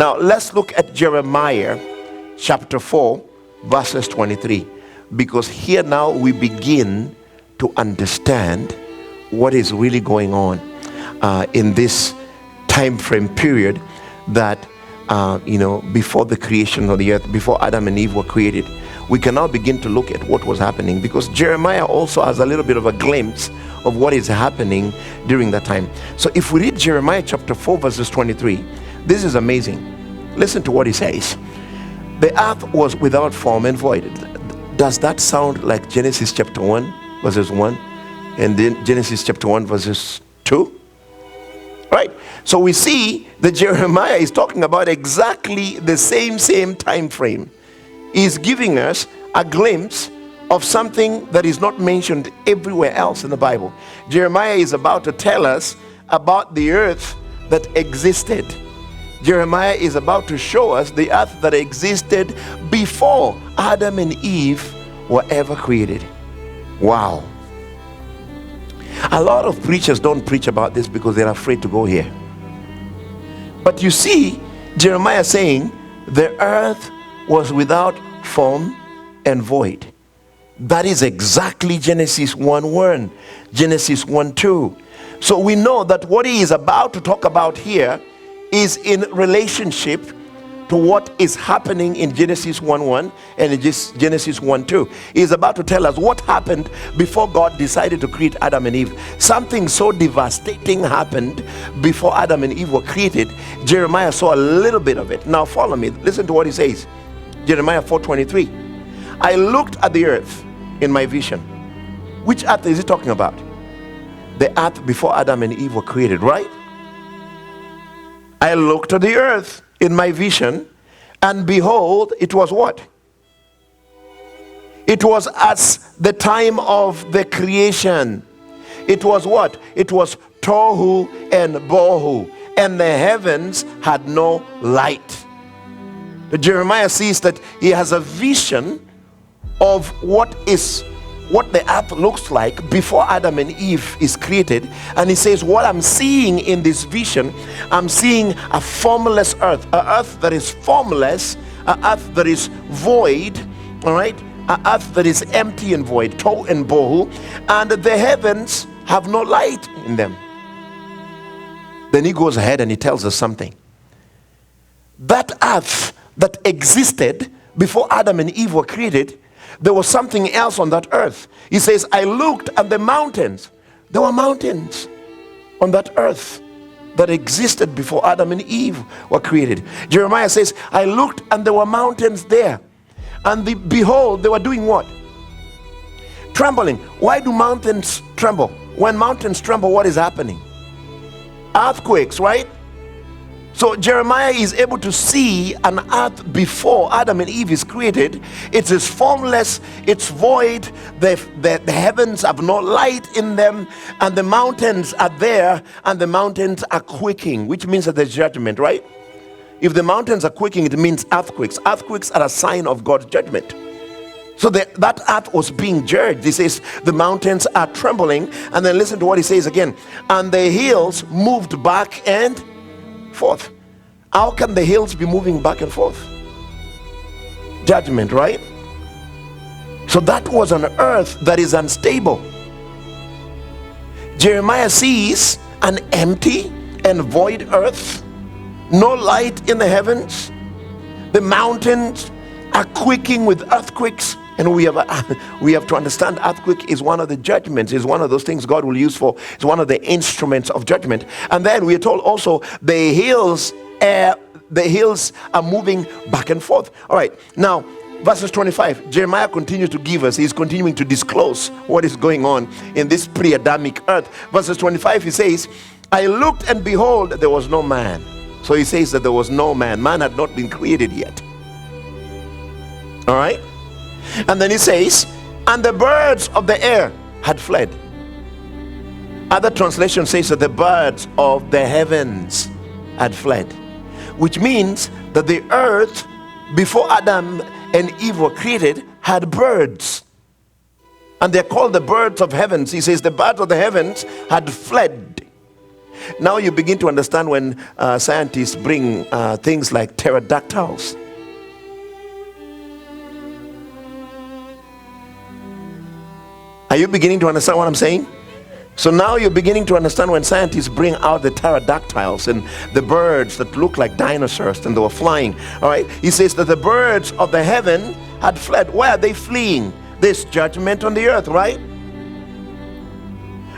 Now, let's look at Jeremiah chapter 4, verses 23. Because here now we begin to understand what is really going on in this time frame period that, before the creation of the earth, before Adam and Eve were created. We can now begin to look at what was happening, because Jeremiah also has a little bit of a glimpse of what is happening during that time. So if we read Jeremiah chapter 4, verses 23, this is amazing. Listen to what he says. The earth was without form and void. Does that sound like Genesis chapter 1, verses 1, and then Genesis chapter 1, verses 2? Right? So we see that Jeremiah is talking about exactly the same time frame. He's giving us a glimpse of something that is not mentioned everywhere else in the Bible. Jeremiah is about to tell us about the earth that existed. Jeremiah is about to show us the earth that existed before Adam and Eve were ever created. Wow. A lot of preachers don't preach about this because they're afraid to go here. But you see Jeremiah saying the earth was without form and void. That is exactly Genesis 1:1, Genesis 1:2. So we know that what he is about to talk about here is in relationship to what is happening in Genesis 1:1 and in Genesis 1:2. He is about to tell us what happened before God decided to create Adam and Eve. Something so devastating happened before Adam and Eve were created. Jeremiah saw a little bit of it. Now follow me. Listen to what he says. Jeremiah 4:23. I looked at the earth in my vision. Which earth is he talking about? The earth before Adam and Eve were created, right? I looked at the earth in my vision, and behold, it was what? It was as the time of the creation. It was what? It was tohu and bohu, and the heavens had no light. Jeremiah sees that he has a vision of what the earth looks like before Adam and Eve is created, and he says, what I'm seeing in this vision, I'm seeing a formless earth, a earth that is formless, a earth that is void, all right, a earth that is empty and void, tohu and bohu, and the heavens have no light in them. Then he goes ahead and he tells us something. That earth that existed before Adam and Eve were created, there was something else on that earth. He says, I looked at the mountains. There were mountains on that earth that existed before Adam and Eve were created. Jeremiah says, I looked and there were mountains there. And behold, they were doing what? Trembling. Why do mountains tremble? When mountains tremble, what is happening? Earthquakes, right? So Jeremiah is able to see an earth before Adam and Eve is created. It is formless, it's void, the heavens have no light in them, and the mountains are there, and the mountains are quaking, which means that there's judgment, right? If the mountains are quaking, it means earthquakes. Earthquakes are a sign of God's judgment. So that earth was being judged. He says the mountains are trembling, and then listen to what he says again. And the hills moved back and forth. How can the hills be moving back and forth? Judgment, right? So that was an earth that is unstable. Jeremiah sees an empty and void earth, no light in the heavens. The mountains are quaking with earthquakes. And we have to understand earthquake is one of the judgments, is one of those things God will use for, it's one of the instruments of judgment. And then we are told also the hills are moving back and forth. All right, now verses 25, Jeremiah continues to give us, he's continuing to disclose what is going on in this pre-Adamic earth. Verses 25, he says, I looked and behold, there was no man. So he says that there was no man. Man had not been created yet. All right. And then he says, and the birds of the air had fled. Other translation says that the birds of the heavens had fled, which means that the earth before Adam and Eve were created had birds, and they're called the birds of heavens. He says the birds of the heavens had fled. Now you begin to understand when scientists bring things like pterodactyls. Are you beginning to understand what I'm saying? So now you're beginning to understand when scientists bring out the pterodactyls and the birds that look like dinosaurs and they were flying. All right, he says that the birds of the heaven had fled. Where are they fleeing? There's judgment on the earth, right?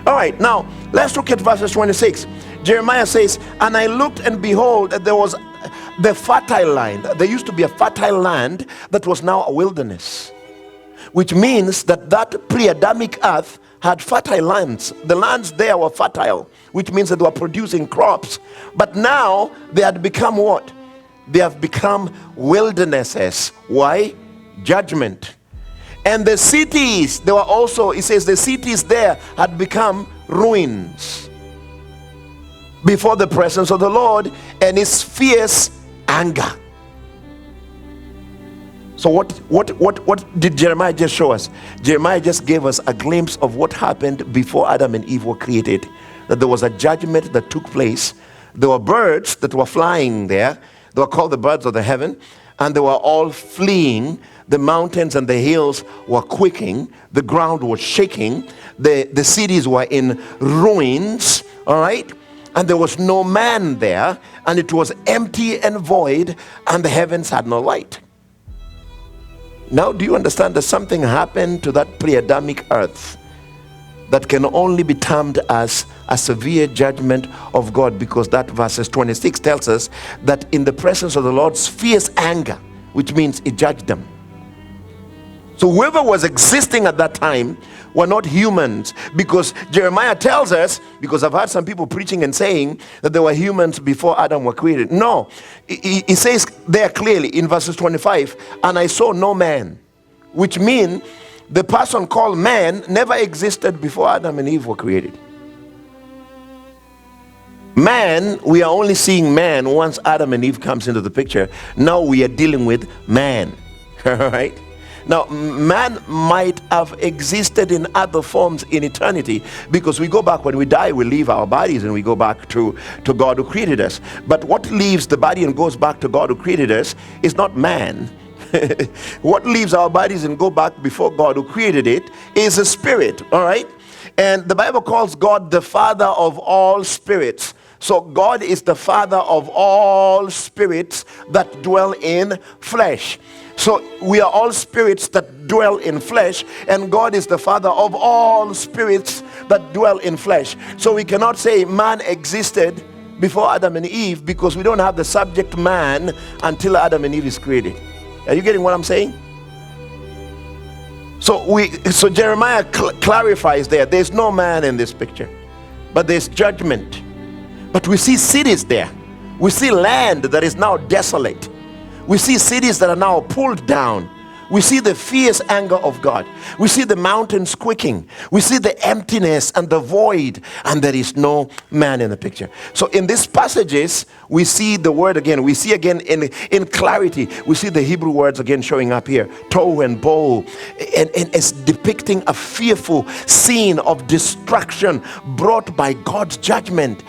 All right, now let's look at verses 26. Jeremiah says, and I looked and behold that there was the fertile land. There used to be a fertile land that was now a wilderness, which means that that pre-Adamic earth had fertile lands. The lands there were fertile, which means that they were producing crops. But now they had become what? They have become wildernesses. Why? Judgment. And the cities, they were also, it says the cities there had become ruins before the presence of the Lord and his fierce anger. So what did Jeremiah just show us? Jeremiah just gave us a glimpse of what happened before Adam and Eve were created. That there was a judgment that took place. There were birds that were flying there. They were called the birds of the heaven. And they were all fleeing. The mountains and the hills were quaking. The ground was shaking. The cities were in ruins. All right? And there was no man there. And it was empty and void. And the heavens had no light. Now, do you understand that something happened to that pre-Adamic earth that can only be termed as a severe judgment of God? Because that verses 26 tells us that in the presence of the Lord's fierce anger, which means he judged them. So whoever was existing at that time were not humans, because Jeremiah tells us, because I've heard some people preaching and saying that there were humans before Adam were created. No, he says there clearly in verses 25, and I saw no man, which means the person called man never existed before Adam and Eve were created. Man, we are only seeing man once Adam and Eve comes into the picture. Now we are dealing with man. All right? Now, man might have existed in other forms in eternity, because we go back, when we die, we leave our bodies and we go back to God who created us. But what leaves the body and goes back to God who created us is not man. What leaves our bodies and go back before God who created it is a spirit, all right? And the Bible calls God the Father of all spirits. So God is the Father of all spirits that dwell in flesh. So we are all spirits that dwell in flesh, and God is the Father of all spirits that dwell in flesh. So we cannot say man existed before Adam and Eve, because we don't have the subject man until Adam and Eve is created. Are you getting what I'm saying? So Jeremiah clarifies there's no man in this picture, but there's judgment. But we see cities there. We see land that is now desolate. We see cities that are now pulled down. We see the fierce anger of God. We see the mountains quaking. We see the emptiness and the void, and there is no man in the picture. So in these passages, we see the word again. We see again in clarity. We see the Hebrew words again showing up here. Tohu and bohu. And it's depicting a fearful scene of destruction brought by God's judgment.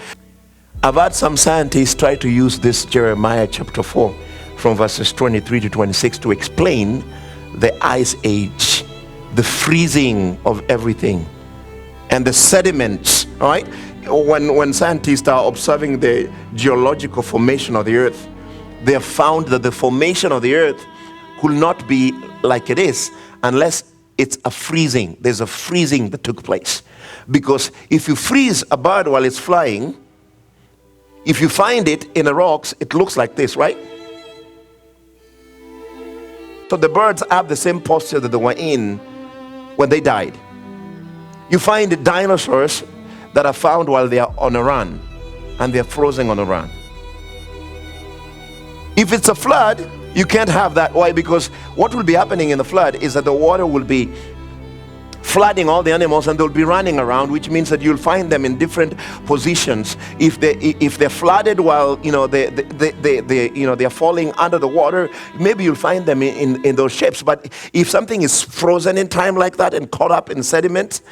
I've had some scientists try to use this Jeremiah chapter 4 from verses 23 to 26 to explain the ice age, the freezing of everything, and the sediments. All right, when scientists are observing the geological formation of the earth, they have found that the formation of the earth could not be like it is unless it's a freezing. There's a freezing that took place, because if you freeze a bird while it's flying, if you find it in the rocks, it looks like this, right? So the birds have the same posture that they were in when they died. You find the dinosaurs that are found while they are on a run, and they're frozen on a run. If it's a flood, you can't have that. Why? Because what will be happening in the flood is that the water will be flooding all the animals, and they'll be running around, which means that you'll find them in different positions. If they're flooded while they're falling under the water, maybe you'll find them in those shapes. But if something is frozen in time like that and caught up in sediment,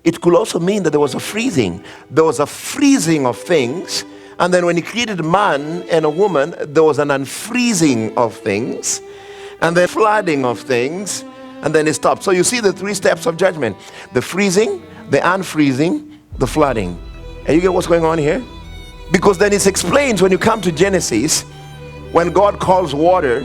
it could also mean that there was a freezing. There was a freezing of things, and then when he created man and a woman, there was an unfreezing of things, and then flooding of things, and then it stopped. So you see the three steps of judgment: the freezing, the unfreezing, the flooding. And you get what's going on here? Because then it explains, when you come to Genesis, when God calls water,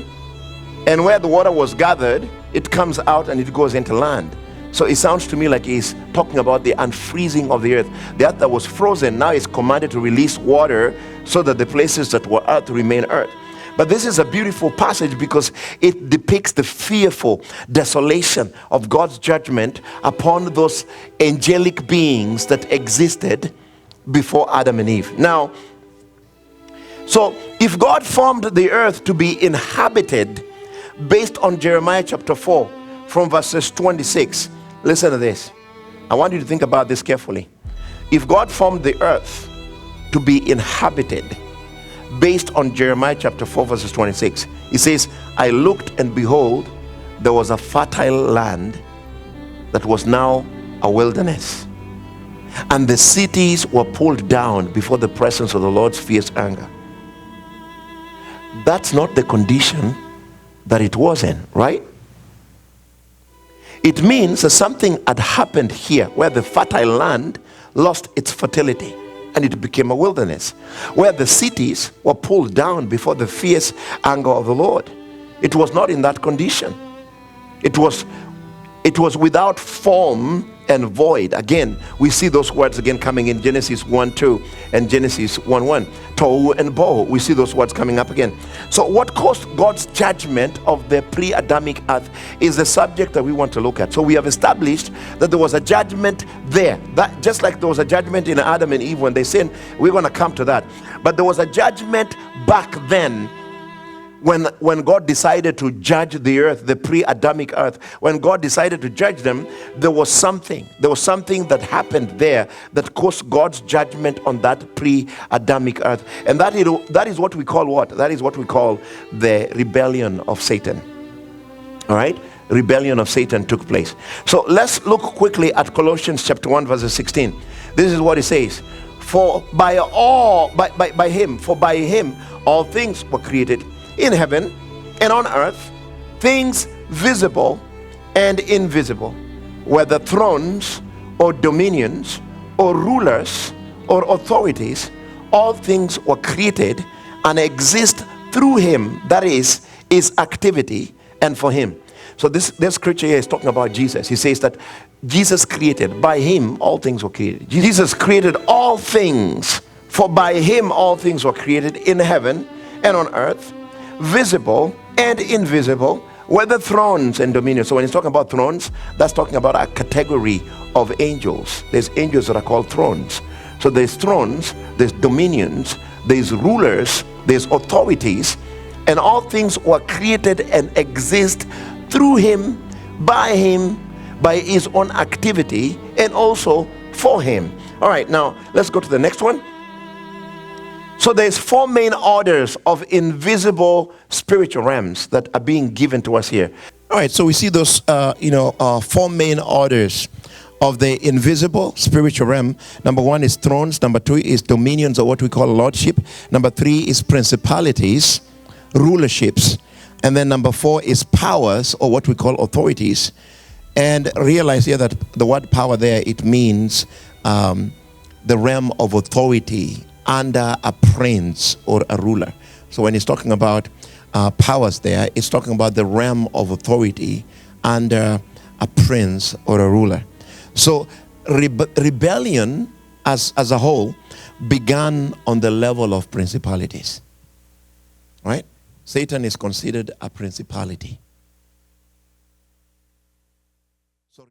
and where the water was gathered, it comes out and it goes into land. So it sounds to me like he's talking about the unfreezing of the earth. The earth that was frozen now is commanded to release water so that the places that were earth remain earth. But this is a beautiful passage because it depicts the fearful desolation of God's judgment upon those angelic beings that existed before Adam and Eve. Now, so if God formed the earth to be inhabited based on Jeremiah chapter 4 from verses 26, listen to this. I want you to think about this carefully. If God formed the earth to be inhabited based on Jeremiah chapter 4 verses 26, he says, I looked and behold, there was a fertile land that was now a wilderness, and the cities were pulled down before the presence of the Lord's fierce anger. That's not the condition that it was in, right? It means that something had happened here where the fertile land lost its fertility and it became a wilderness, where the cities were pulled down before the fierce anger of the Lord. It was not in that condition. It was without form and void. Again, we see those words again coming in Genesis 1:2 and Genesis 1:1. Tohu and bohu. We see those words coming up again. So what caused God's judgment of the pre-Adamic earth is the subject that we want to look at. So we have established that there was a judgment there. That just like there was a judgment in Adam and Eve when they sinned, we're going to come to that. But there was a judgment back then when God decided to judge the earth, the pre-Adamic earth. When God decided to judge them, there was something that happened there that caused God's judgment on that pre-Adamic earth. And that is what we call what? That is what we call the rebellion of Satan. All right? Rebellion of Satan took place. So let's look quickly at Colossians chapter 1 verse 16. This is what it says. For by him all things were created, in heaven and on earth, things visible and invisible, whether thrones or dominions or rulers or authorities, all things were created and exist through him, that is his activity, and for him. So this scripture here is talking about Jesus. He says that Jesus created, by him all things were created. Jesus created all things, for by him all things were created in heaven and on earth, visible and invisible, whether thrones and dominions. So when he's talking about thrones, that's talking about a category of angels. There's angels that are called thrones. So there's thrones, there's dominions, there's rulers, there's authorities, and all things were created and exist through him, by his own activity, and also for him. All right, now let's go to the next one. So there's four main orders of invisible spiritual realms that are being given to us here. All right, so we see those, four main orders of the invisible spiritual realm. Number one is thrones. Number two is dominions, or what we call lordship. Number three is principalities, rulerships. And then number four is powers, or what we call authorities. And realize here that the word power there, it means the realm of authority under a prince or a ruler. So when he's talking about powers there, it's talking about the realm of authority under a prince or a ruler. So rebellion as a whole began on the level of principalities. Right? Satan is considered a principality. So